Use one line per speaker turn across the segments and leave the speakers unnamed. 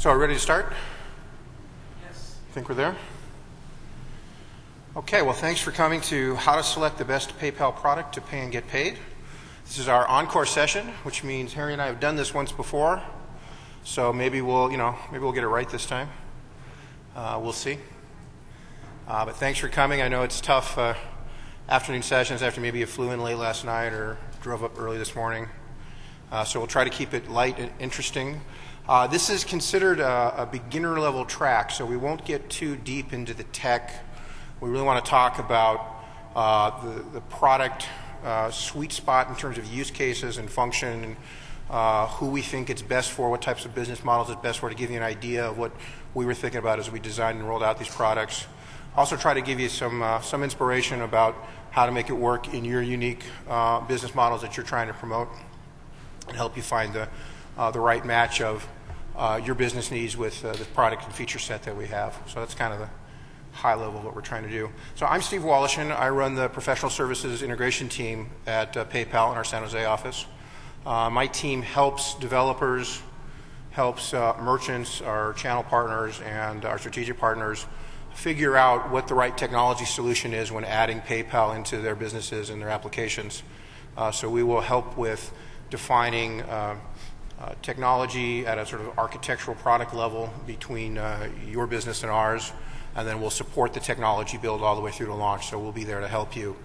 So are we ready to start?
Yes.
Think we're there? Okay, well thanks for coming to How to Select the Best PayPal Product to Pay and Get Paid. This is our encore session, which means Harry and I have done this once before, so maybe we'll get it right this time. We'll see. But thanks for coming. I know it's tough afternoon sessions after maybe you flew in late last night or drove up early this morning. So we'll try to keep it light and interesting. This is considered a beginner level track, so we won't get too deep into the tech. We really want to talk about the product sweet spot in terms of use cases and function, and who we think it's best for, what types of business models it's best for, to give you an idea of what we were thinking about as we designed and rolled out these products. Also try to give you some inspiration about how to make it work in your unique business models that you're trying to promote, and help you find the right match of your business needs with the product and feature set that we have. So that's kind of the high level of what we're trying to do. So I'm Steve Wallishin. I run the professional services integration team at PayPal in our San Jose office. My team helps developers, helps merchants, our channel partners, and our strategic partners figure out what the right technology solution is when adding PayPal into their businesses and their applications. So we will help with defining technology at a sort of architectural product level between your business and ours, and then we'll support the technology build all the way through to launch. So we'll be there to help you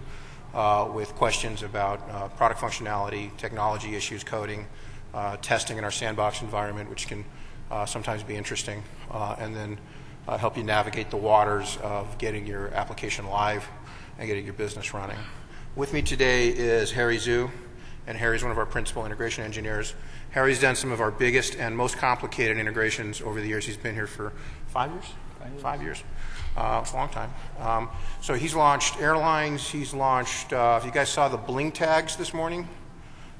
with questions about product functionality, technology issues, coding, testing in our sandbox environment, which can sometimes be interesting, and then help you navigate the waters of getting your application live and getting your business running. With me today is Harry Zhu, and Harry's one of our principal integration engineers. Harry's done some of our biggest and most complicated integrations over the years. He's been here for 5 years? 5 years. It's a long time. So he's launched airlines. He's launched, if you guys saw the Bling tags this morning,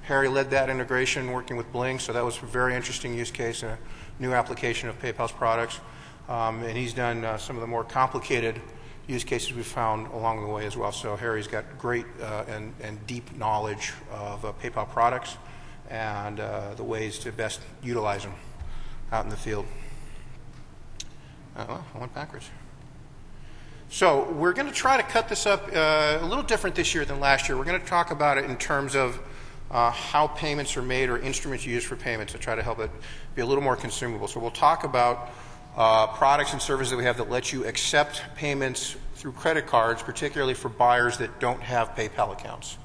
Harry led that integration working with Bling, so that was a very interesting use case and a new application of PayPal's products. And he's done some of the more complicated use cases we've found along the way as well. So Harry's got great and deep knowledge of PayPal products and the ways to best utilize them out in the field. I went backwards. So we're going to try to cut this up a little different this year than last year. We're going to talk about it in terms of how payments are made or instruments used for payments, to try to help it be a little more consumable. So we'll talk about products and services that we have that let you accept payments through credit cards, particularly for buyers that don't have PayPal accounts.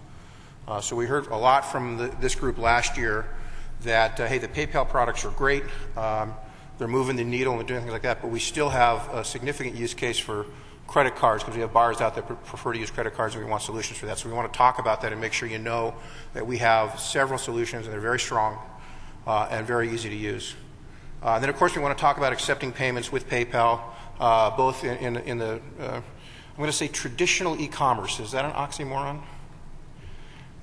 So we heard a lot from this group last year that, hey, the PayPal products are great. They're moving the needle and they're doing things like that, but we still have a significant use case for credit cards because we have buyers out there that prefer to use credit cards, and we want solutions for that. So we want to talk about that and make sure you know that we have several solutions, and they're very strong and very easy to use. And then, of course, we want to talk about accepting payments with PayPal, both in the, I'm going to say traditional e-commerce. Is that an oxymoron?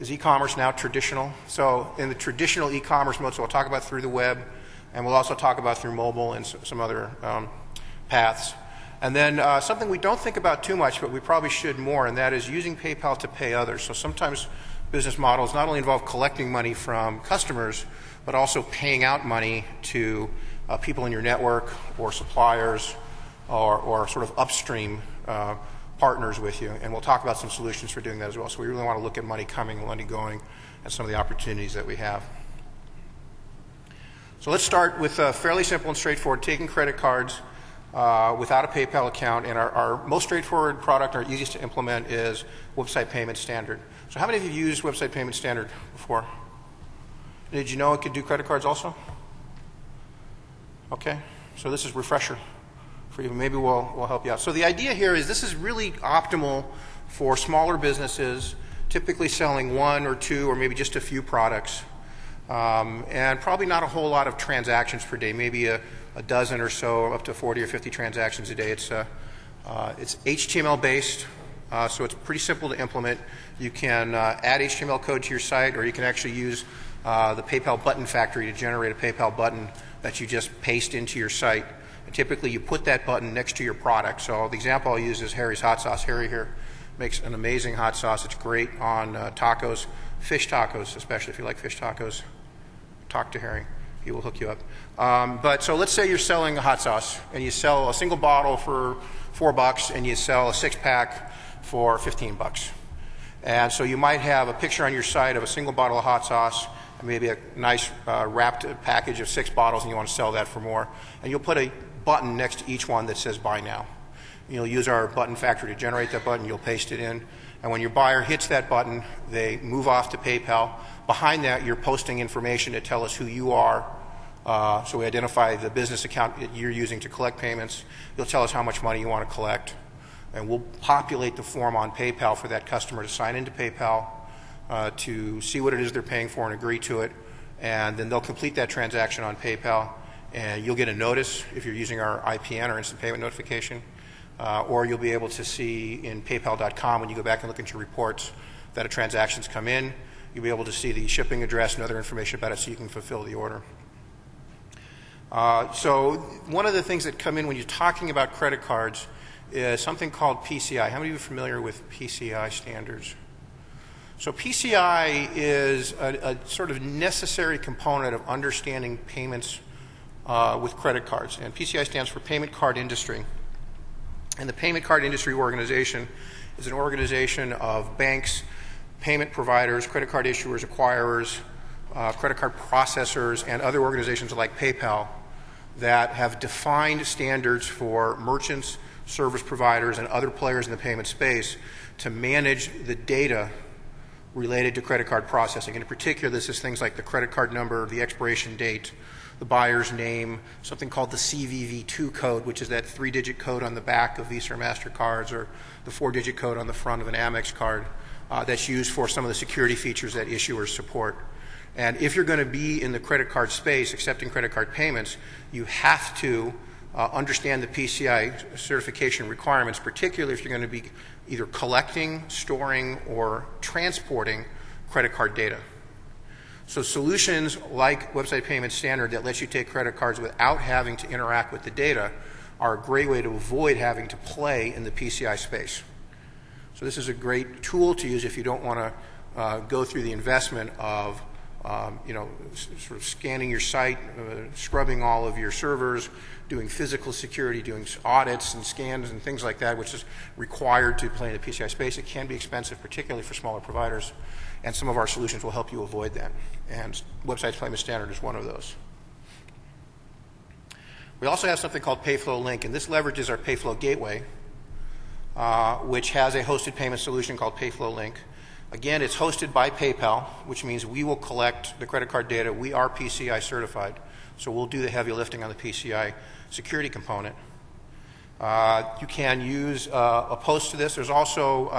Is e-commerce now traditional? So in the traditional e-commerce mode, so we'll talk about through the web, and we'll also talk about through mobile and some other paths. And then something we don't think about too much, but we probably should more, and that is using PayPal to pay others. So sometimes business models not only involve collecting money from customers, but also paying out money to people in your network or suppliers or sort of upstream partners with you. And we'll talk about some solutions for doing that as well. So we really want to look at money coming, money going, and some of the opportunities that we have. So let's start with fairly simple and straightforward, taking credit cards without a PayPal account. And our most straightforward product, our easiest to implement, is Website Payment Standard. So how many of you used Website Payment Standard before? Did you know it could do credit cards also? Okay, so this is a refresher for you. Maybe we'll help you out. So the idea here is this is really optimal for smaller businesses, typically selling one or two or maybe just a few products, and probably not a whole lot of transactions per day, maybe a dozen or so, up to 40 or 50 transactions a day. It's HTML based, so it's pretty simple to implement. You can add HTML code to your site, or you can actually use the PayPal button factory to generate a PayPal button that you just paste into your site. And typically you put that button next to your product. So the example I'll use is Harry's hot sauce. Harry here makes an amazing hot sauce. It's great on tacos, fish tacos, especially if you like fish tacos. Talk to Harry. He will hook you up. But so let's say you're selling a hot sauce, and you sell a single bottle for $4, and you sell a 6-pack for $15. And so you might have a picture on your site of a single bottle of hot sauce, and maybe a nice wrapped package of 6 bottles, and you want to sell that for more. And you'll put a button next to each one that says buy now. You'll use our button factory to generate that button. You'll paste it in. And when your buyer hits that button, they move off to PayPal. Behind that, you're posting information to tell us who you are. So we identify the business account that you're using to collect payments. You'll tell us how much money you want to collect. And we'll populate the form on PayPal for that customer to sign into PayPal, to see what it is they're paying for and agree to it. And then they'll complete that transaction on PayPal. And you'll get a notice if you're using our IPN or instant payment notification. Or you'll be able to see in PayPal.com when you go back and look at your reports that a transaction's come in. You'll be able to see the shipping address and other information about it so you can fulfill the order. So one of the things that come in when you're talking about credit cards is something called PCI. How many of you are familiar with PCI standards? So PCI is a sort of necessary component of understanding payments with credit cards. And PCI stands for Payment Card Industry. And the Payment Card Industry Organization is an organization of banks, payment providers, credit card issuers, acquirers, credit card processors, and other organizations like PayPal that have defined standards for merchants, service providers, and other players in the payment space to manage the data related to credit card processing. And in particular, this is things like the credit card number, the expiration date, the buyer's name, something called the CVV2 code, which is that 3-digit code on the back of Visa or MasterCards, or the 4-digit code on the front of an Amex card that's used for some of the security features that issuers support. And if you're going to be in the credit card space, accepting credit card payments, you have to understand the PCI certification requirements, particularly if you're going to be either collecting, storing, or transporting credit card data. So solutions like Website Payment Standard that lets you take credit cards without having to interact with the data are a great way to avoid having to play in the PCI space. So this is a great tool to use if you don't want to go through the investment of sort of scanning your site, scrubbing all of your servers, doing physical security, doing audits and scans and things like that, which is required to play in the PCI space. It can be expensive, particularly for smaller providers, and some of our solutions will help you avoid that. And Website Payment Standard is one of those. We also have something called Payflow Link, and this leverages our Payflow Gateway, which has a hosted payment solution called Payflow Link. Again, it's hosted by PayPal, which means we will collect the credit card data. We are PCI certified, so we'll do the heavy lifting on the PCI security component. You can use a post to this. There's also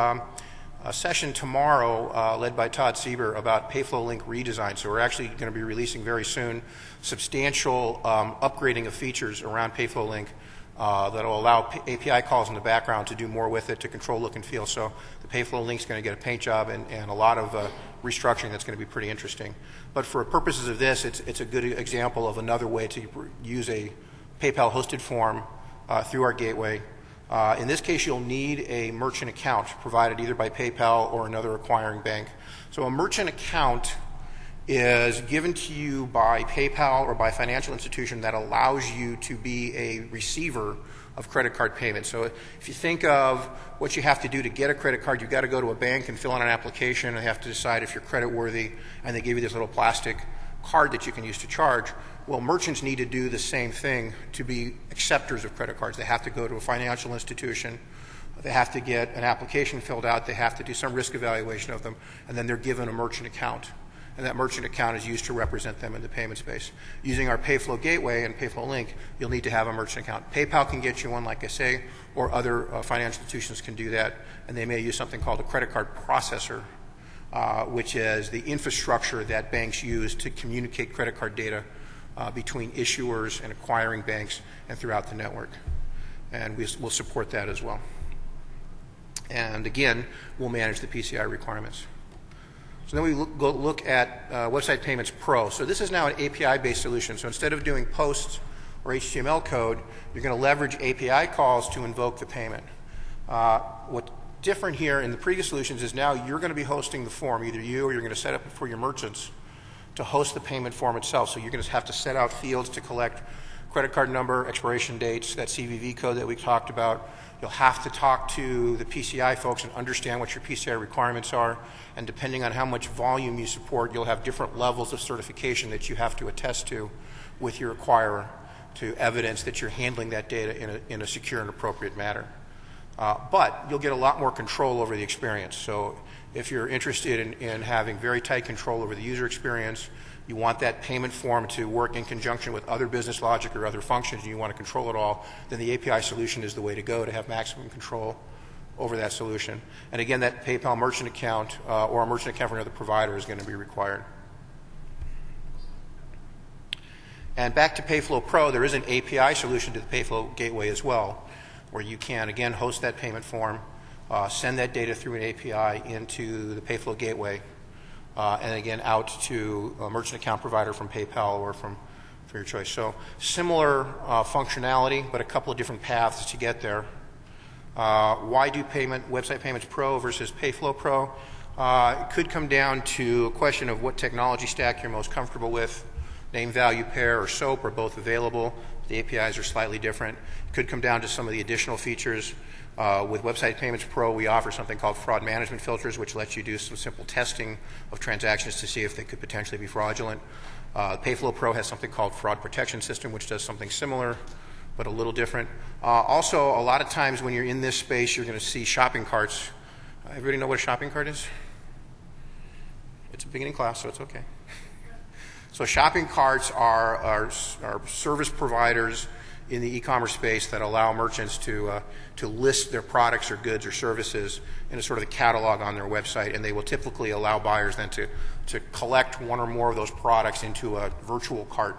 a session tomorrow led by Todd Sieber about Payflow Link redesign. So we're actually going to be releasing very soon substantial upgrading of features around Payflow Link that will allow API calls in the background to do more with it, to control look and feel. So the Payflow Link is going to get a paint job and a lot of restructuring that's going to be pretty interesting. But for purposes of this, it's a good example of another way to use a PayPal hosted form through our gateway. In this case, you'll need a merchant account provided either by PayPal or another acquiring bank. So a merchant account is given to you by PayPal or by a financial institution that allows you to be a receiver of credit card payments. So if you think of what you have to do to get a credit card, you've got to go to a bank and fill out an application and have to decide if you're credit worthy, and they give you this little plastic card that you can use to charge. Well, merchants need to do the same thing to be acceptors of credit cards. They have to go to a financial institution, they have to get an application filled out, they have to do some risk evaluation of them, and then they're given a merchant account. And that merchant account is used to represent them in the payment space. Using our Payflow Gateway and Payflow Link, you'll need to have a merchant account. PayPal can get you one, like I say, or other financial institutions can do that, and they may use something called a credit card processor, which is the infrastructure that banks use to communicate credit card data between issuers and acquiring banks and throughout the network. And we'll support that as well. And again, we'll manage the PCI requirements. So then we look at Website Payments Pro. So this is now an API-based solution. So instead of doing posts or HTML code, you're going to leverage API calls to invoke the payment. What's different here in the previous solutions is now you're going to be hosting the form, either you or you're going to set up it for your merchants to host the payment form itself. So you're going to have to set out fields to collect credit card number, expiration dates, that CVV code that we talked about. You'll have to talk to the PCI folks and understand what your PCI requirements are. And depending on how much volume you support, you'll have different levels of certification that you have to attest to with your acquirer to evidence that you're handling that data in a secure and appropriate manner. But you'll get a lot more control over the experience. So if you're interested in having very tight control over the user experience, you want that payment form to work in conjunction with other business logic or other functions, and you want to control it all, then the API solution is the way to go to have maximum control over that solution. And again, that PayPal merchant account or a merchant account for another provider is going to be required. And back to PayFlow Pro, there is an API solution to the PayFlow gateway as well, where you can, again, host that payment form, send that data through an API into the PayFlow gateway, and again, out to a merchant account provider from PayPal or from your choice. So similar functionality, but a couple of different paths to get there. Why do Website Payments Pro versus PayFlow Pro? It could come down to a question of what technology stack you're most comfortable with. Name value pair or SOAP are both available. The APIs are slightly different. It could come down to some of the additional features. With Website Payments Pro, we offer something called fraud management filters, which lets you do some simple testing of transactions to see if they could potentially be fraudulent. PayFlow Pro has something called fraud protection system, which does something similar, but a little different. Also, a lot of times when you're in this space, you're going to see shopping carts. Everybody know what a shopping cart is? It's a beginning class, so it's okay. So shopping carts are service providers in the e-commerce space that allow merchants to list their products or goods or services in a sort of a catalog on their website, and they will typically allow buyers then to collect one or more of those products into a virtual cart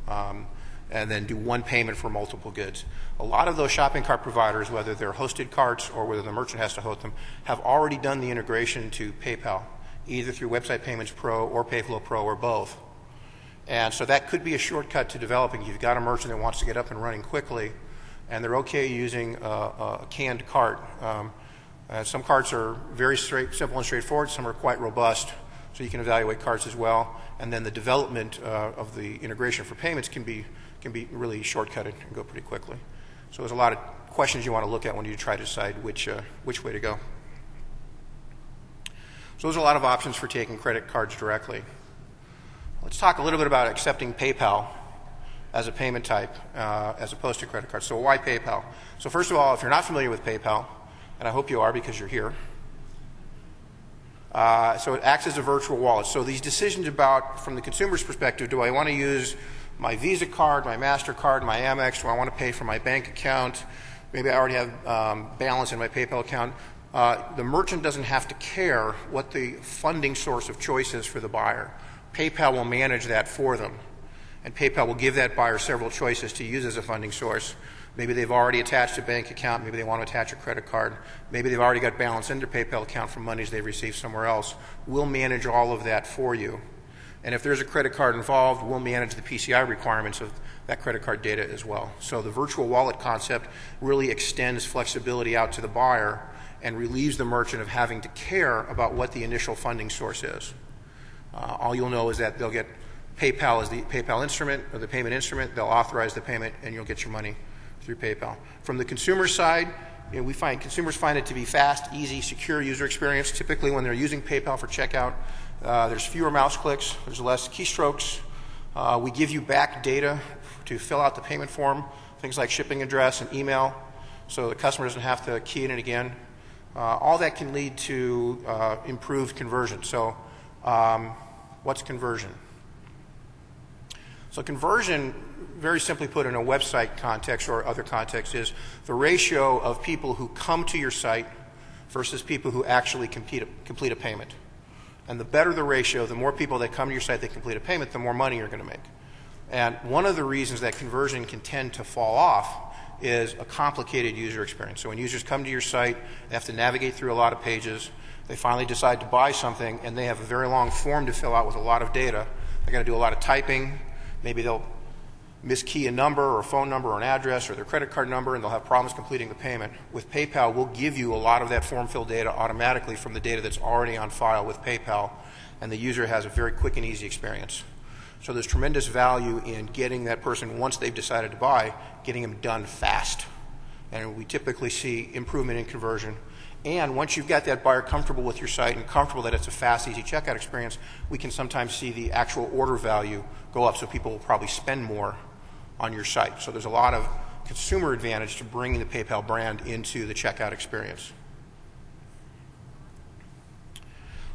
and then do one payment for multiple goods. A lot of those shopping cart providers, whether they're hosted carts or whether the merchant has to host them, have already done the integration to PayPal, either through Website Payments Pro or PayFlow Pro or both. And so that could be a shortcut to developing. You've got a merchant that wants to get up and running quickly, and they're okay using a canned cart. Some carts are very simple and straightforward. Some are quite robust, so you can evaluate carts as well. And then the development of the integration for payments can be really shortcutted and go pretty quickly. So there's a lot of questions you want to look at when you try to decide which way to go. So those are a lot of options for taking credit cards directly. Let's talk a little bit about accepting PayPal as a payment type as opposed to credit cards. So why PayPal? So first of all, if you're not familiar with PayPal, and I hope you are because you're here, so it acts as a virtual wallet. So these decisions about, from the consumer's perspective, do I want to use my Visa card, my MasterCard, my Amex? Do I want to pay for my bank account? Maybe I already have balance in my PayPal account. The merchant doesn't have to care what the funding source of choice is for the buyer. PayPal will manage that for them, and PayPal will give that buyer several choices to use as a funding source. Maybe they've already attached a bank account, maybe they want to attach a credit card, maybe they've already got balance in their PayPal account from monies they've received somewhere else. We'll manage all of that for you. And if there's a credit card involved, we'll manage the PCI requirements of that credit card data as well. So the virtual wallet concept really extends flexibility out to the buyer and relieves the merchant of having to care about what the initial funding source is. All you'll know is that they'll get PayPal as the PayPal instrument or the payment instrument. They'll authorize the payment, and you'll get your money through PayPal. From the consumer side, consumers find it to be fast, easy, secure user experience. Typically, when they're using PayPal for checkout, there's fewer mouse clicks, there's less keystrokes. We give you back data to fill out the payment form, things like shipping address and email, so the customer doesn't have to key in it again. All that can lead to improved conversion. So what's conversion? So conversion, very simply put in a website context or other context, is the ratio of people who come to your site versus people who actually complete a payment. And the better the ratio, the more people that come to your site that complete a payment, the more money you're going to make. And one of the reasons that conversion can tend to fall off is a complicated user experience. So when users come to your site, they have to navigate through a lot of pages. They finally decide to buy something, and they have a very long form to fill out with a lot of data. They're going to do a lot of typing. Maybe they'll miskey a number or a phone number or an address or their credit card number, and they'll have problems completing the payment. With PayPal, we'll give you a lot of that form fill data automatically from the data that's already on file with PayPal, and the user has a very quick and easy experience. So there's tremendous value in getting that person, once they've decided to buy, getting them done fast. And we typically see improvement in conversion. And once you've got that buyer comfortable with your site and comfortable that it's a fast, easy checkout experience, we can sometimes see the actual order value go up, so people will probably spend more on your site. So there's a lot of consumer advantage to bringing the PayPal brand into the checkout experience.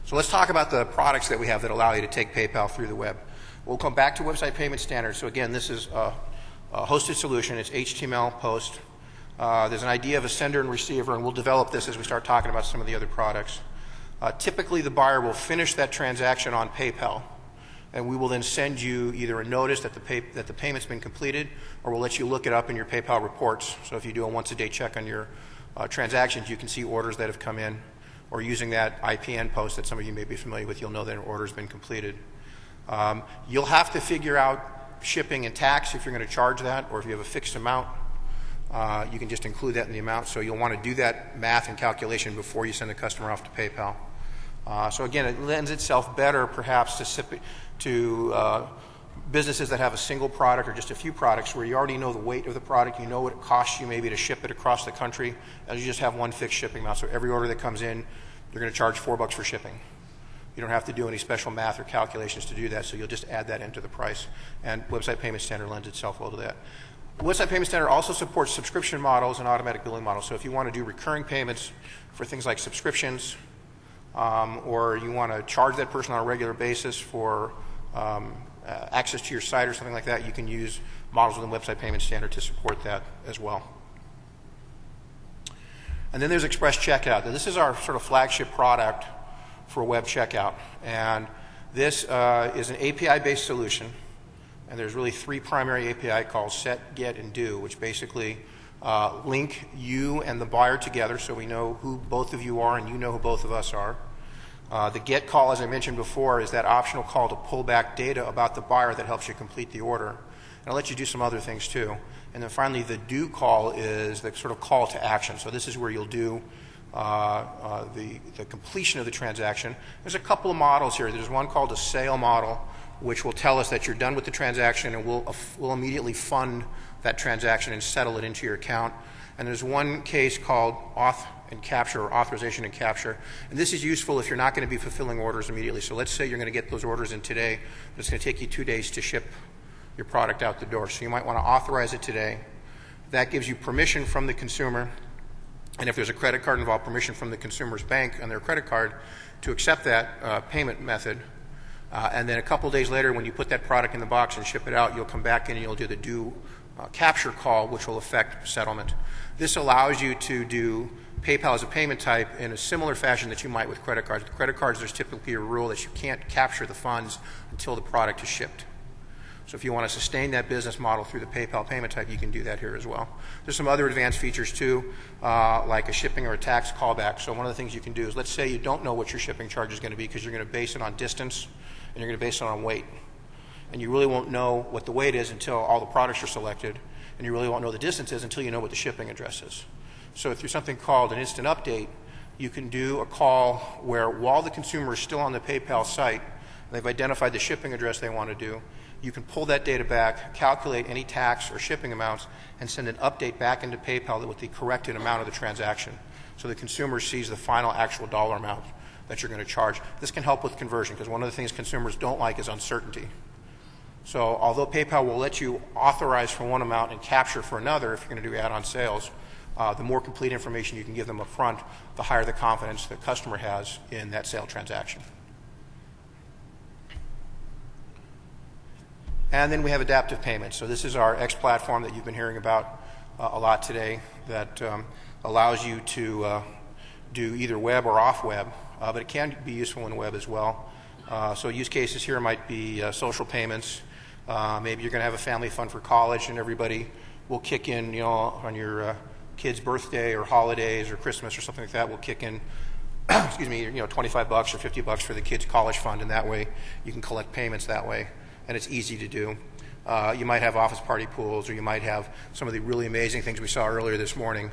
So let's talk about the products that we have that allow you to take PayPal through the web. We'll come back to Website Payment Standards. So again, this is a hosted solution. It's HTML post. There's an idea of a sender and receiver, and we'll develop this as we start talking about some of the other products. Typically, the buyer will finish that transaction on PayPal, and we will then send you either a notice that the payment's been completed, or we'll let you look it up in your PayPal reports. So if you do a once-a-day check on your transactions, you can see orders that have come in, or using that IPN post that some of you may be familiar with, you'll know that an order's been completed. You'll have to figure out shipping and tax if you're going to charge that, or if you have a fixed amount. You can just include that in the amount, so you'll want to do that math and calculation before you send the customer off to PayPal. So again, it lends itself better perhaps to businesses that have a single product or just a few products, where you already know the weight of the product, you know what it costs you maybe to ship it across the country, and you just have one fixed shipping amount. So every order that comes in, you're going to charge $4 for shipping. You don't have to do any special math or calculations to do that, so you'll just add that into the price. And Website Payment Standard lends itself well to that. Website Payment Standard also supports subscription models and automatic billing models. So if you want to do recurring payments for things like subscriptions, or you want to charge that person on a regular basis for access to your site or something like that, you can use models within Website Payment Standard to support that as well. And then there's Express Checkout. Now, this is our sort of flagship product for web checkout. And this is an API-based solution. And there's really three primary API calls: set, get, and do, which basically link you and the buyer together, so we know who both of you are and you know who both of us are. The get call, as I mentioned before, is that optional call to pull back data about the buyer that helps you complete the order. And I'll let you do some other things too. And then finally, the do call is the sort of call to action. So this is where you'll do the completion of the transaction. There's a couple of models here. There's one called a sale model, which will tell us that you're done with the transaction, and we'll immediately fund that transaction and settle it into your account. And there's one case called auth and capture, or authorization and capture. And this is useful if you're not going to be fulfilling orders immediately. So let's say you're going to get those orders in today, but it's going to take you 2 days to ship your product out the door. So you might want to authorize it today. That gives you permission from the consumer, and if there's a credit card involved, permission from the consumer's bank on their credit card to accept that payment method. And then a couple days later, when you put that product in the box and ship it out, you'll come back in and you'll do the do capture call, which will affect settlement. This allows you to do PayPal as a payment type in a similar fashion that you might with credit cards. With credit cards, there's typically a rule that you can't capture the funds until the product is shipped. So if you want to sustain that business model through the PayPal payment type, you can do that here as well. There's some other advanced features too, like a shipping or a tax callback. So one of the things you can do is, let's say you don't know what your shipping charge is going to be because you're going to base it on distance and you're going to base it on weight. And you really won't know what the weight is until all the products are selected, and you really won't know the distance is until you know what the shipping address is. So through something called an instant update, you can do a call where, while the consumer is still on the PayPal site, they've identified the shipping address they want to do, you can pull that data back, calculate any tax or shipping amounts, and send an update back into PayPal with the corrected amount of the transaction. So the consumer sees the final actual dollar amount that you're going to charge. This can help with conversion, because one of the things consumers don't like is uncertainty. So although PayPal will let you authorize for one amount and capture for another if you're going to do add-on sales, the more complete information you can give them up front, the higher the confidence the customer has in that sale transaction. And then we have adaptive payments. So this is our X platform that you've been hearing about a lot today, that allows you to do either web or off web, but it can be useful in web as well. So use cases here might be social payments. Maybe you're going to have a family fund for college, and everybody will kick in, on your kid's birthday or holidays or Christmas or something like that, will kick in, excuse me, $25 or $50 for the kid's college fund, and that way you can collect payments that way, and it's easy to do. You might have office party pools, or you might have some of the really amazing things we saw earlier this morning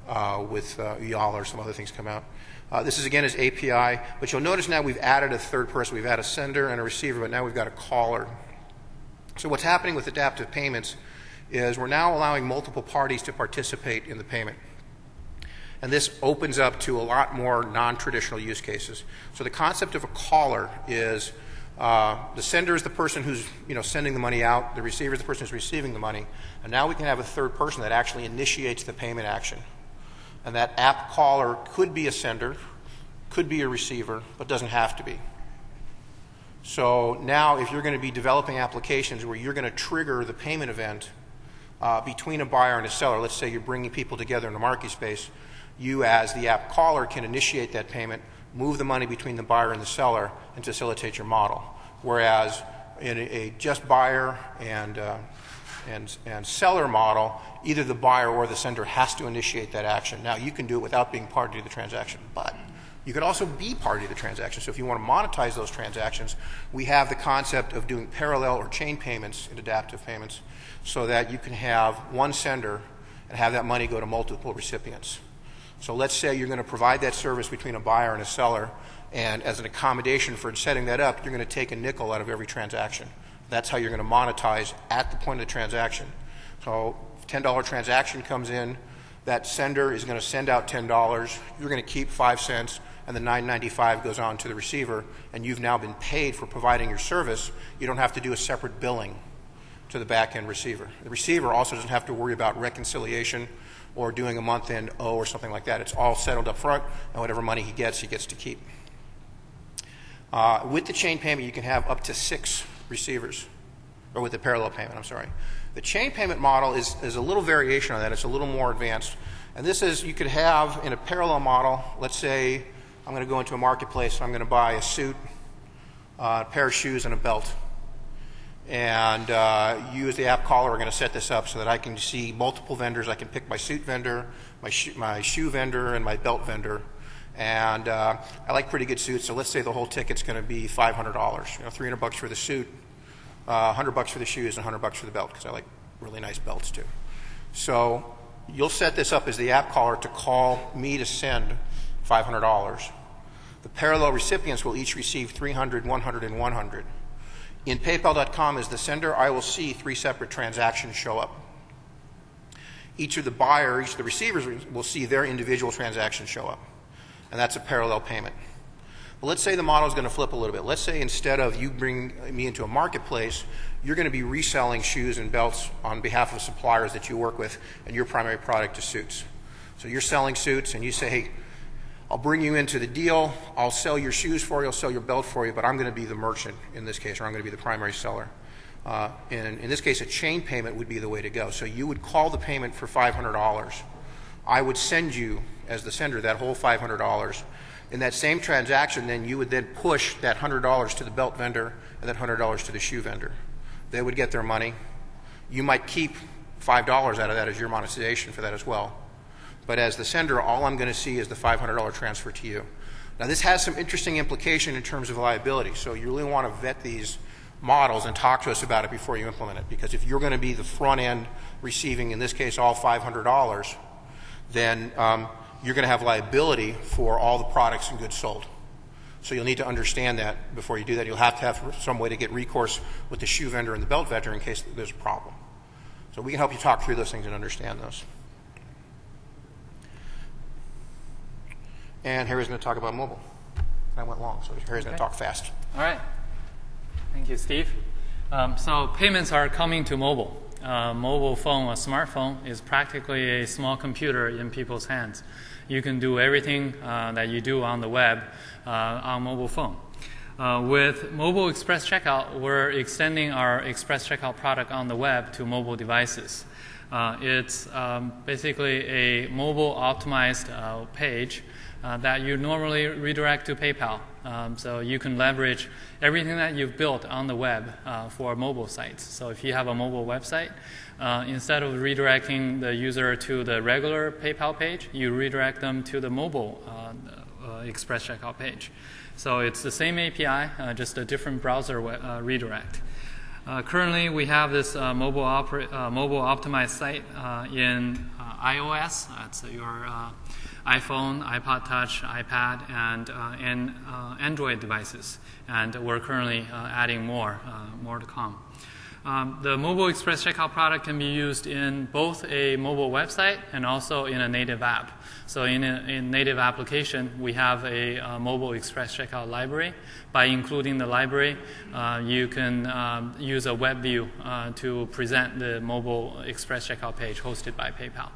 with Uyala or some other things come out. This is again is API, but you'll notice now we've added a third person. We've added a sender and a receiver, but now we've got a caller. So what's happening with adaptive payments is we're now allowing multiple parties to participate in the payment. And this opens up to a lot more non-traditional use cases. So the concept of a caller is the sender is the person who's sending the money out, the receiver is the person who's receiving the money, and now we can have a third person that actually initiates the payment action. And that app caller could be a sender, could be a receiver, but doesn't have to be. So now if you're going to be developing applications where you're going to trigger the payment event between a buyer and a seller, let's say you're bringing people together in a market space, you as the app caller can initiate that payment, move the money between the buyer and the seller, and facilitate your model. Whereas in a just buyer and seller model, either the buyer or the sender has to initiate that action. Now, you can do it without being party to the transaction, but you could also be party to the transaction. So if you want to monetize those transactions, we have the concept of doing parallel or chain payments in adaptive payments so that you can have one sender and have that money go to multiple recipients. So let's say you're going to provide that service between a buyer and a seller, and as an accommodation for setting that up, you're going to take a nickel out of every transaction. That's how you're going to monetize at the point of the transaction. So if a $10 transaction comes in, that sender is going to send out $10, you're going to keep 5 cents, and the $9.95 goes on to the receiver, and you've now been paid for providing your service. You don't have to do a separate billing to the back-end receiver. The receiver also doesn't have to worry about reconciliation or doing a month-end owe or something like that. It's all settled up front, and whatever money he gets to keep. With the chain payment, you can have up to 6 receivers, or with the parallel payment, I'm sorry. The chain payment model is a little variation on that. It's a little more advanced. And this is, you could have in a parallel model, let's say I'm going to go into a marketplace, I'm going to buy a suit, a pair of shoes, and a belt. And you as the app caller are going to set this up so that I can see multiple vendors. I can pick my suit vendor, my shoe vendor, and my belt vendor. And I like pretty good suits, so let's say the whole ticket's going to be $500. $300 for the suit, $100 for the shoes, and $100 for the belt, because I like really nice belts too. So you'll set this up as the app caller to call me to send $500. The parallel recipients will each receive $300, $100, and $100. In PayPal.com, as the sender, I will see 3 separate transactions show up. Each of the buyers, each of the receivers will see their individual transactions show up. And that's a parallel payment. But let's say the model is going to flip a little bit. Let's say instead of you bring me into a marketplace, you're going to be reselling shoes and belts on behalf of suppliers that you work with, and your primary product is suits. So you're selling suits, and you say, hey, I'll bring you into the deal, I'll sell your shoes for you, I'll sell your belt for you, but I'm going to be the merchant in this case, or I'm going to be the primary seller. In this case, a chain payment would be the way to go. So you would call the payment for $500. I would send you, as the sender, that whole $500. In that same transaction, then you would then push that $100 to the belt vendor and that $100 to the shoe vendor. They would get their money. You might keep $5 out of that as your monetization for that as well. But as the sender, all I'm going to see is the $500 transfer to you. Now, this has some interesting implication in terms of liability. So you really want to vet these models and talk to us about it before you implement it. Because if you're going to be the front end receiving, in this case, all $500, then you're going to have liability for all the products and goods sold. So you'll need to understand that before you do that. You'll have to have some way to get recourse with the shoe vendor and the belt vendor in case there's a problem. So we can help you talk through those things and understand those. And Harry's going to talk about mobile. I went long, so Harry's going to talk fast.
All right. Thank you, Steve. So payments are coming to mobile. Mobile phone, a smartphone, is practically a small computer in people's hands. You can do everything that you do on the web on mobile phone. With Mobile Express Checkout, we're extending our Express Checkout product on the web to mobile devices. It's basically a mobile optimized page that you normally redirect to PayPal. So you can leverage everything that you've built on the web for mobile sites. So if you have a mobile website, instead of redirecting the user to the regular PayPal page, you redirect them to the mobile Express Checkout page. So it's the same API, just a different browser redirect. Currently, we have this mobile optimized site in iOS. That's your iPhone, iPod Touch, iPad, and Android devices. And we're currently adding more to come. The Mobile Express Checkout product can be used in both a mobile website and also in a native app. So in a native application, we have a Mobile Express Checkout library. By including the library, you can use a web view to present the Mobile Express Checkout page hosted by PayPal.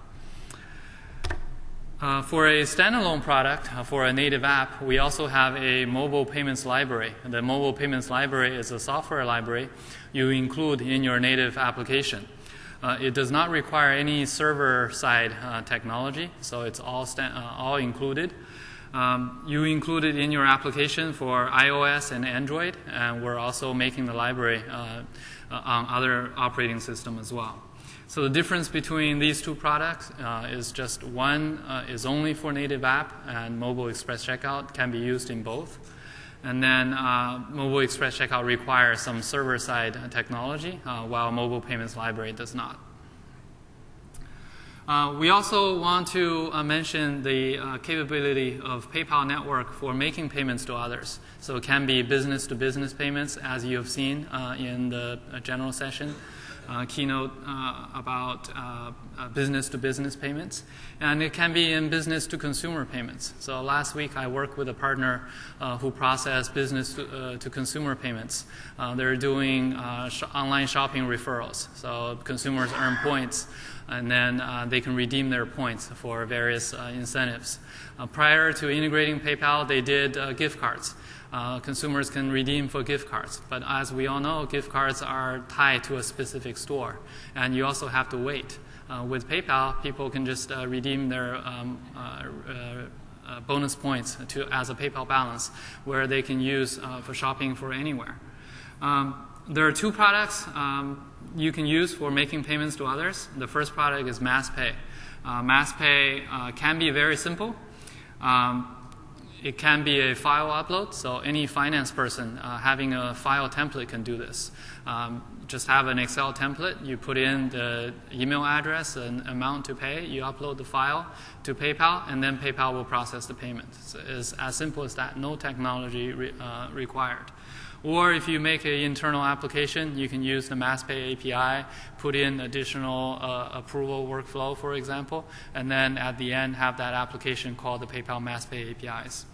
For a standalone product, for a native app, we also have a mobile payments library. The mobile payments library is a software library you include in your native application. It does not require any server-side technology, so it's all included. You include it in your application for iOS and Android, and we're also making the library on other operating systems as well. So the difference between these two products is just one is only for native app, and Mobile Express Checkout can be used in both. And then Mobile Express Checkout requires some server-side technology, while Mobile Payments Library does not. We also want to mention the capability of PayPal Network for making payments to others. So it can be business-to-business payments, as you have seen in the general session. Keynote about business-to-business payments, and it can be in business-to-consumer payments. So last week I worked with a partner who processed business-to-consumer payments. They're doing online shopping referrals. So consumers earn points, and then they can redeem their points for various incentives. Prior to integrating PayPal, they did gift cards. Consumers can redeem for gift cards. But as we all know, gift cards are tied to a specific store, and you also have to wait. With PayPal, people can just redeem their bonus points as a PayPal balance, where they can use for shopping for anywhere. There are two products you can use for making payments to others. The first product is MassPay. MassPay can be very simple. It can be a file upload, so any finance person having a file template can do this. Just have an Excel template, you put in the email address and amount to pay, you upload the file to PayPal, and then PayPal will process the payment. It's as simple as that, no technology required. Or if you make an internal application, you can use the MassPay API, put in additional approval workflow, for example, and then at the end have that application called the PayPal MassPay APIs.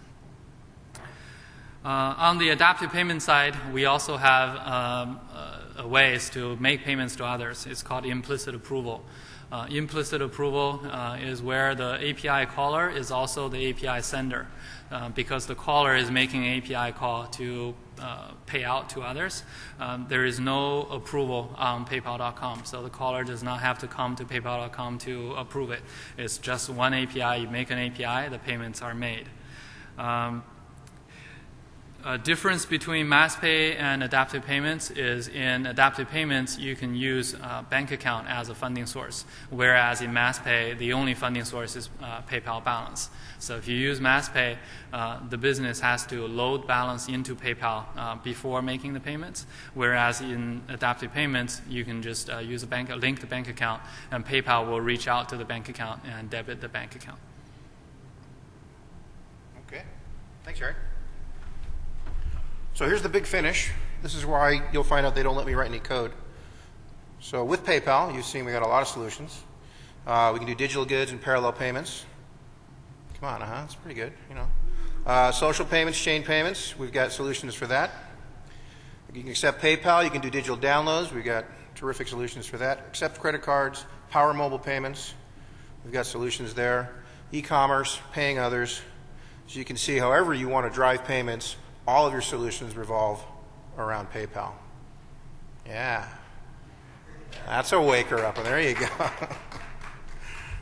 On the adaptive payment side, we also have ways to make payments to others. It's called implicit approval. Implicit approval is where the API caller is also the API sender, because the caller is making an API call to pay out to others. There is no approval on PayPal.com, so the caller does not have to come to PayPal.com to approve it. It's just one API. You make an API, the payments are made. A difference between MassPay and adaptive payments is in adaptive payments, you can use bank account as a funding source, whereas in MassPay, the only funding source is PayPal balance. So if you use MassPay, the business has to load balance into PayPal before making the payments, whereas in adaptive payments, you can just use a linked bank account, and PayPal will reach out to the bank account and debit the bank account.
Okay. Thanks, Eric. So here's the big finish. This is why you'll find out they don't let me write any code. So with PayPal, you've seen we got a lot of solutions. We can do digital goods and parallel payments. Come on, that's pretty good, you know. Social payments, chain payments, we've got solutions for that. You can accept PayPal, you can do digital downloads, we've got terrific solutions for that. Accept credit cards, power mobile payments, we've got solutions there. E-commerce, paying others. So you can see however you want to drive payments, all of your solutions revolve around PayPal. Yeah. That's a waker up, and there you go.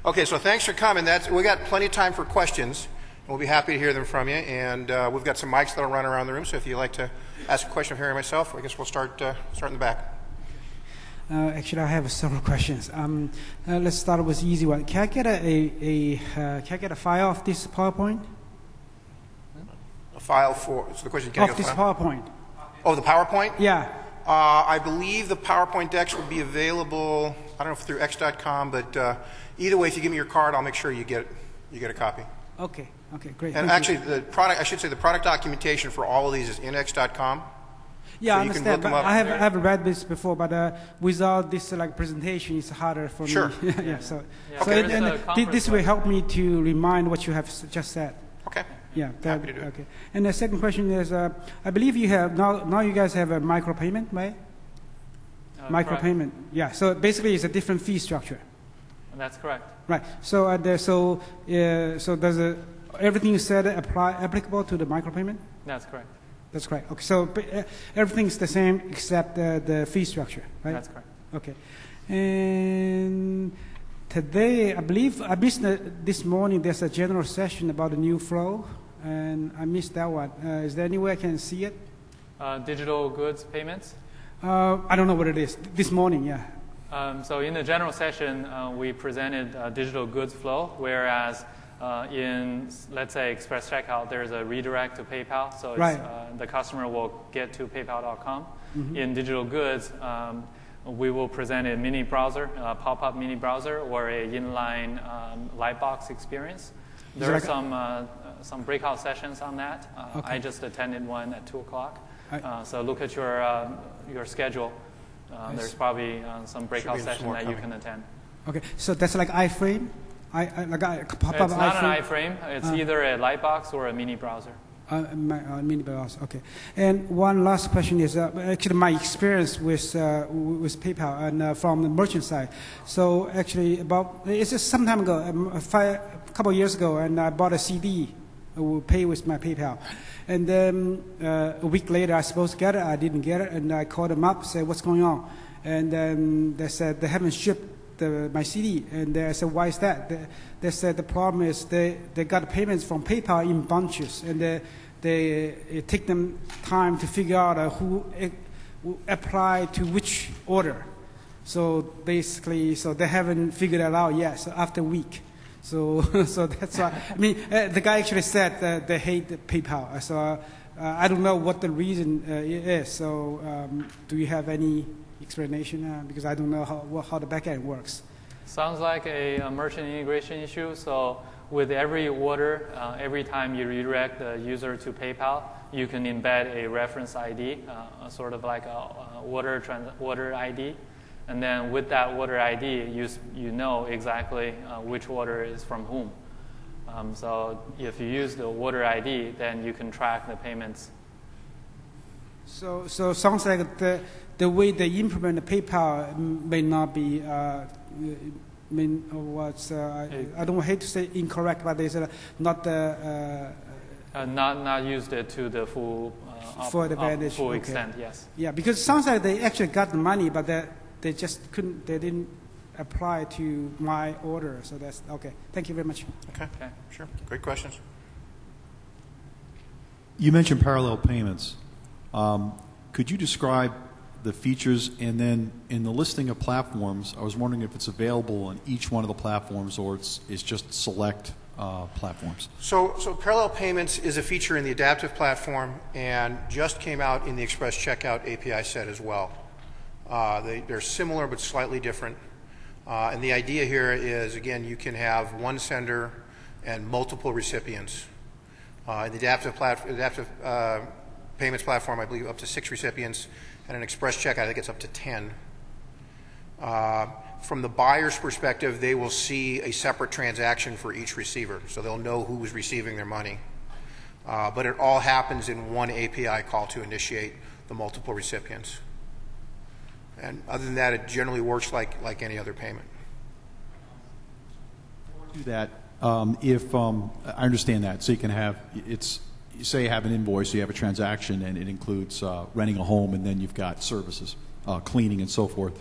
Okay, so thanks for coming. We got plenty of time for questions. We'll be happy to hear them from you. And we've got some mics that will run around the room, so if you'd like to ask a question of Harry or myself, I guess we'll start in the back.
Actually, I have several questions. Let's start with the easy one. Can I get can I get a file of this PowerPoint?
A file for, so the question, can I get a file?
Of this PowerPoint.
Oh, the PowerPoint?
Yeah.
I believe the PowerPoint decks will be available, I don't know if through x.com, but either way, if you give me your card, I'll make sure you get a copy.
Okay. Okay. Great.
And
Thank
actually,
you.
I should say the product documentation for all of these is index.com.
Yeah,
so
I
you can
understand.
look them
But
up.
I have read this before, but without this like presentation, it's harder for
Sure.
me. Yeah. So,
Yeah,
so
there is
and
a conference
this will
website.
help me to remind what you have just said.
Okay.
Yeah.
Happy to do it.
Okay. And the second question is, I believe you have now. You guys have a micropayment, right? Micropayment. Yeah. So basically, it's a different fee structure.
That's correct.
Right. So so does everything you said applicable to the micropayment?
That's correct.
That's correct. Okay. So everything's the same except the fee structure, right?
That's correct.
Okay. And today, I believe I missed this morning. There's a general session about the new flow, and I missed that one. Is there any way I can see it?
Digital goods payments.
I don't know what it is. This morning, yeah.
So in the general session, we presented digital goods flow, whereas in, let's say, Express Checkout, there's a redirect to PayPal, so it's,
Right.
The customer will get to PayPal.com.
Mm-hmm.
In digital goods, we will present a mini browser, a pop-up mini browser, or a inline lightbox experience. There are some breakout sessions on that.
Okay.
I just attended one at 2 o'clock. So look at your schedule. There's probably some breakout
Should be
session
more
that you
coming.
can attend.
Okay. So that's like iframe. Like a pop-up
It's not
iframe.
an iframe. It's either a lightbox or a mini browser.
Mini browser. Okay. And one last question is actually my experience with PayPal and from the merchant side. So actually, it's just some time ago, a couple of years ago, and I bought a CD. I will pay with my PayPal, and then a week later I was supposed to get it. I didn't get it, and I called them up, said what's going on, and then they said they haven't shipped my CD, and I said why is that? They said the problem is they got payments from PayPal in bunches, and it take them time to figure out who applied to which order. So basically, they haven't figured it out yet. So after a week. So that's why. I mean, the guy actually said that they hate PayPal. So I don't know what the reason is. So do you have any explanation? Because I don't know how the backend works.
Sounds like a merchant integration issue. So with every order, every time you redirect the user to PayPal, you can embed a reference ID, sort of like a order ID. And then with that order ID, you know exactly which order is from whom. So if you use the order ID, then you can track the payments.
So sounds like the way they implement the PayPal may not be. I don't hate to say incorrect, but they said not the.
Not used it to the full
advantage.
full
Okay.
extent. Yes.
Yeah, because it sounds like they actually got the money, but they just couldn't. They didn't apply to my order. So that's okay. Thank you very much.
Okay.
Okay.
Sure. Great questions.
You mentioned parallel payments. Could you describe the features, and then in the listing of platforms, I was wondering if it's available on each one of the platforms or it's just select platforms?
So parallel payments is a feature in the adaptive platform and just came out in the Express Checkout API set as well. They're similar but slightly different. And the idea here is, again, you can have one sender and multiple recipients. In the adaptive payments platform, I believe up to 6 recipients, and an Express Checkout, I think it's up to 10. From the buyer's perspective, they will see a separate transaction for each receiver, so they'll know who is receiving their money. But it all happens in one API call to initiate the multiple recipients. And other than that, it generally works like any other payment.
Do that if I understand that. So you can have you say you have an invoice, so you have a transaction, and it includes renting a home, and then you've got services, cleaning, and so forth.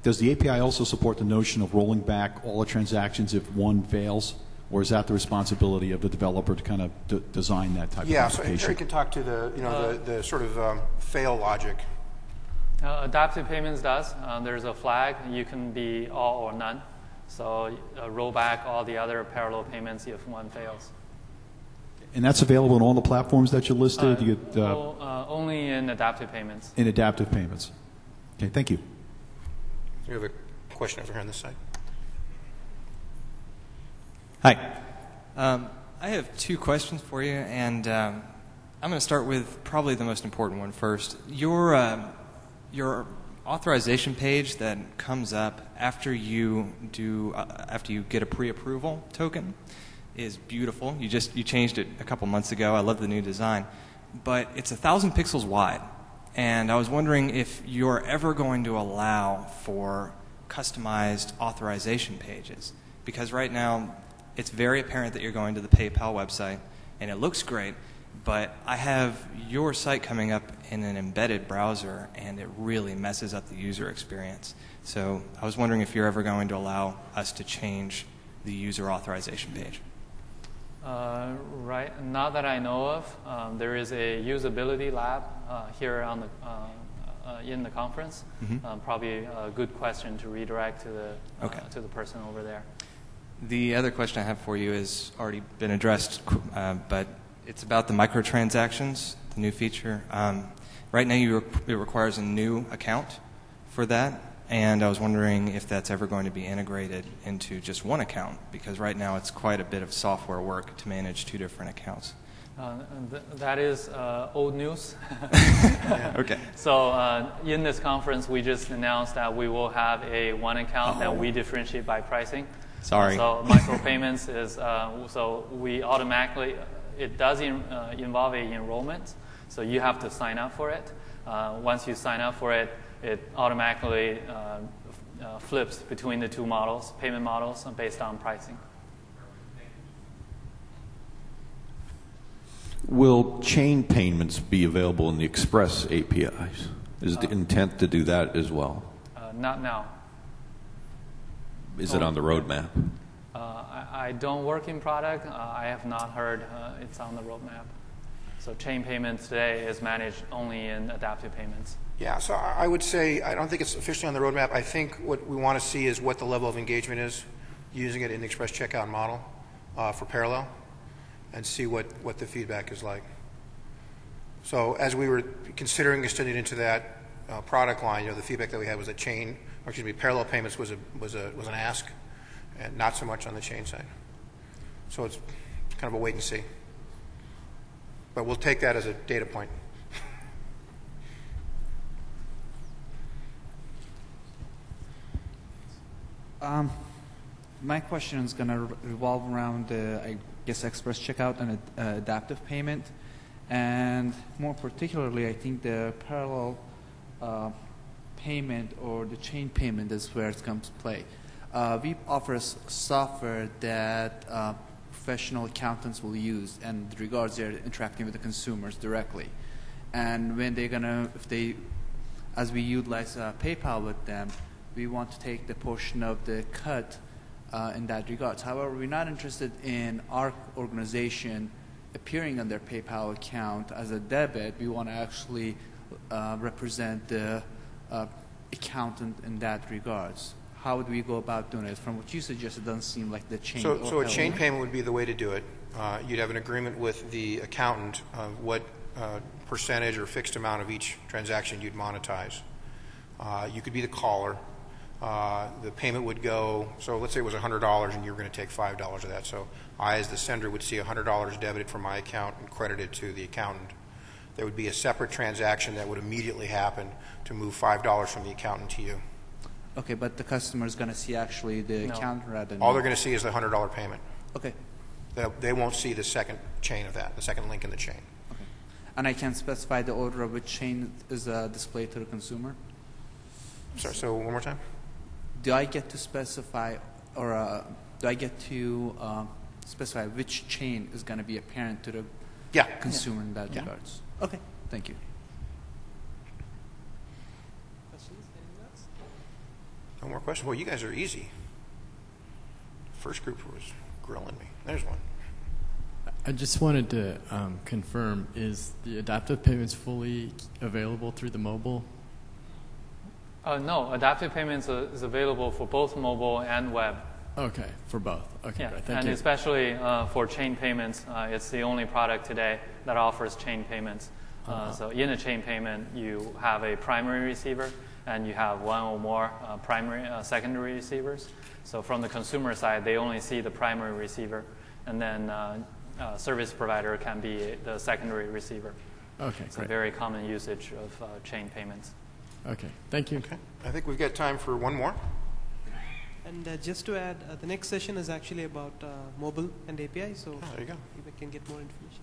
Does the API also support the notion of rolling back all the transactions if one fails, or is that the responsibility of the developer to kind of design that type of application?
Yeah, so Harry can talk to the sort of fail logic.
Adaptive payments does. There's a flag. You can be all or none. So roll back all the other parallel payments if one fails.
And that's available on all the platforms that you listed?
Only in adaptive payments.
In adaptive payments. Okay, thank you.
You have a question over here on this side.
Hi. I have two questions for you, and I'm going to start with probably the most important one first. Your authorization page that comes up after you get a pre-approval token is beautiful. You changed it a couple months ago. I love the new design, but it's 1,000 pixels wide, and I was wondering if you're ever going to allow for customized authorization pages, because right now it's very apparent that you're going to the PayPal website, and it looks great, but I have your site coming up in an embedded browser, and it really messes up the user experience. So I was wondering if you're ever going to allow us to change the user authorization page.
Right, not that I know of. There is a usability lab here on in the conference. Probably a good question to redirect to the person over there.
The other question I have for you has already been addressed, but it's about the microtransactions, the new feature. Right now it requires a new account for that, and I was wondering if that's ever going to be integrated into just one account, because right now it's quite a bit of software work to manage two different accounts.
That is old news.
Okay.
So in this conference, we just announced that we will have a one account that we differentiate by pricing.
Sorry.
So micropayments is, so we automatically, it does involve a enrollment, so you have to sign up for it. Once you sign up for it, it automatically flips between the two models, payment models, based on pricing.
Will chain payments be available in the Express APIs? Is the intent to do that as well?
Not now.
Is it on the roadmap?
I don't work in product. I have not heard it's on the roadmap. So chain payments today is managed only in adaptive payments.
Yeah, so I would say I don't think it's officially on the roadmap. I think what we want to see is what the level of engagement is using it in the Express Checkout model for parallel, and see what the feedback is like. So as we were considering extending into that product line, the feedback that we had was that parallel payments was an ask, and not so much on the chain side. So it's kind of a wait and see. But we'll take that as a data point.
My question is going to revolve around, I guess, Express Checkout and adaptive payment. And more particularly, I think the parallel payment or the chain payment is where it comes to play. We offer software that professional accountants will use, and regards they're interacting with the consumers directly. And when as we utilize PayPal with them, we want to take the portion of the cut in that regards. However, we're not interested in our organization appearing on their PayPal account as a debit. We want to actually represent the accountant in that regards. How would we go about doing it? From what you suggest, it doesn't seem like the chain.
So a chain payment would be the way to do it. You'd have an agreement with the accountant of what percentage or fixed amount of each transaction you'd monetize. You could be the caller. The payment would go, so let's say it was $100 and you were going to take $5 of that. So I, as the sender, would see $100 debited from my account and credited to the accountant. There would be a separate transaction that would immediately happen to move $5 from the accountant to you.
Okay, but the customer is going to see actually the account rather than...
All they're going to see is the $100 payment.
Okay.
They won't see the second chain of that, the second link in the chain.
Okay. And I can specify the order of which chain is displayed to the consumer?
Sorry, so one more time?
Do I get to specify, or do I get to specify which chain is going to be apparent to the consumer in that regards? Okay, thank you.
No more questions? Well, you guys are easy. First group was grilling me. There's one.
I just wanted to confirm, is the adaptive payments fully available through the mobile?
No, adaptive payments is available for both mobile and web.
Okay, for both. Okay,
yeah,
great. Thank
and
you.
especially for chain payments, it's the only product today that offers chain payments. So in a chain payment, you have a primary receiver, and you have one or more secondary receivers. So from the consumer side, they only see the primary receiver, and then service provider can be the secondary receiver.
Okay,
It's a
great.
very common usage of chain payments.
Okay, thank you.
Okay. I think we've got time for one more.
And just to add, the next session is actually about mobile and API, so
Oh, there you go.
people can get more information.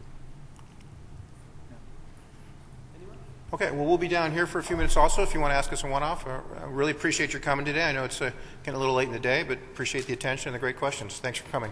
Okay, well, we'll be down here for a few minutes also if you want to ask us a one-off. I really appreciate your coming today. I know it's getting a little late in the day, but appreciate the attention and the great questions. Thanks for coming.